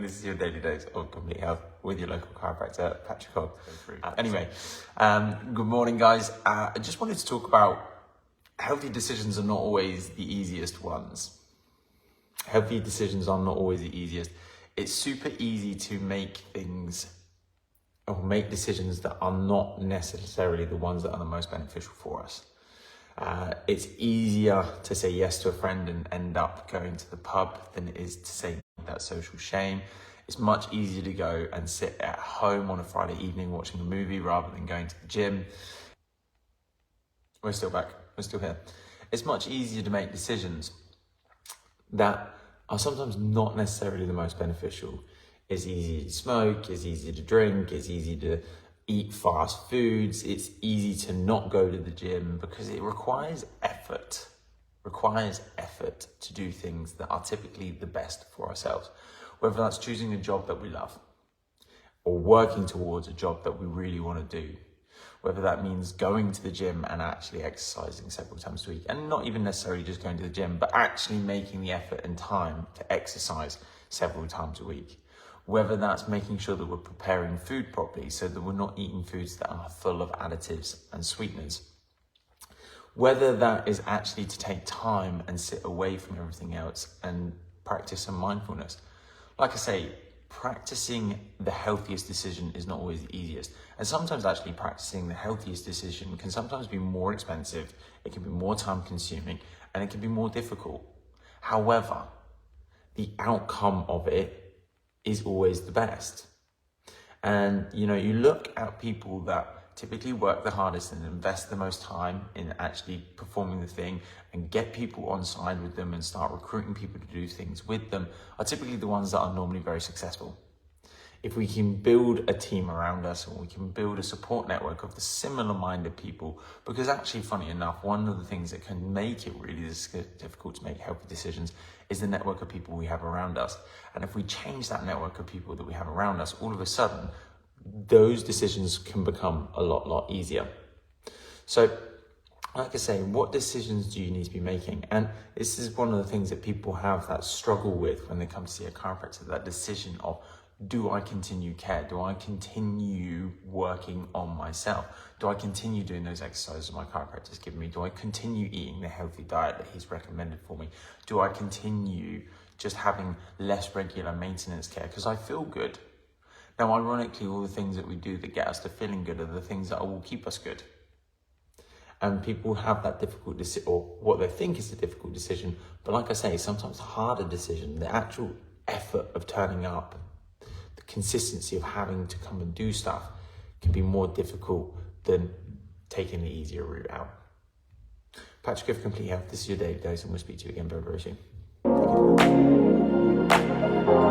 This is your daily dose of complete health with your local chiropractor, Patrick Hogg. Good morning, guys. I just wanted to talk about healthy decisions are not always the easiest ones. Healthy decisions are not always the easiest. It's super easy to make decisions that are not necessarily the ones that are the most beneficial for us. It's easier to say yes to a friend and end up going to the pub than it is to say that social shame. It's much easier to go and sit at home on a Friday evening watching a movie rather than going to the gym. We're still back. We're still here. It's much easier to make decisions that are sometimes not necessarily the most beneficial. It's easy to smoke, it's easy to drink, it's easy to eat fast foods, it's easy to not go to the gym because it requires effort. Requires effort to do things that are typically the best for ourselves. Whether that's choosing a job that we love or working towards a job that we really want to do. Whether that means going to the gym and actually exercising several times a week, and not even necessarily just going to the gym, but actually making the effort and time to exercise several times a week. Whether that's making sure that we're preparing food properly so that we're not eating foods that are full of additives and sweeteners. Whether that is actually to take time and sit away from everything else and practice some mindfulness. Like I say, practicing the healthiest decision is not always the easiest. And sometimes actually practicing the healthiest decision can sometimes be more expensive, it can be more time consuming, and it can be more difficult. However, the outcome of it is always the best. And you look at people that typically work the hardest and invest the most time in actually performing the thing and get people on side with them and start recruiting people to do things with them are typically the ones that are normally very successful. If we can build a team around us and we can build a support network of the similar minded people, because actually, funny enough, one of the things that can make it really difficult to make healthy decisions is the network of people we have around us. And if we change that network of people that we have around us, all of a sudden, those decisions can become a lot easier. So, like I say, what decisions do you need to be making? And this is one of the things that people have that struggle with when they come to see a chiropractor, that decision of, do I continue care? Do I continue working on myself? Do I continue doing those exercises my chiropractor's given me? Do I continue eating the healthy diet that he's recommended for me? Do I continue just having less regular maintenance care because I feel good? Now, ironically, all the things that we do that get us to feeling good are the things that will keep us good. And people have that difficult decision, or what they think is a difficult decision. But like I say, sometimes a harder decision, the actual effort of turning up, the consistency of having to come and do stuff can be more difficult than taking the easier route out. Patrick of Complete Health, this is your daily dose, and we'll speak to you again very, very soon. Thank you.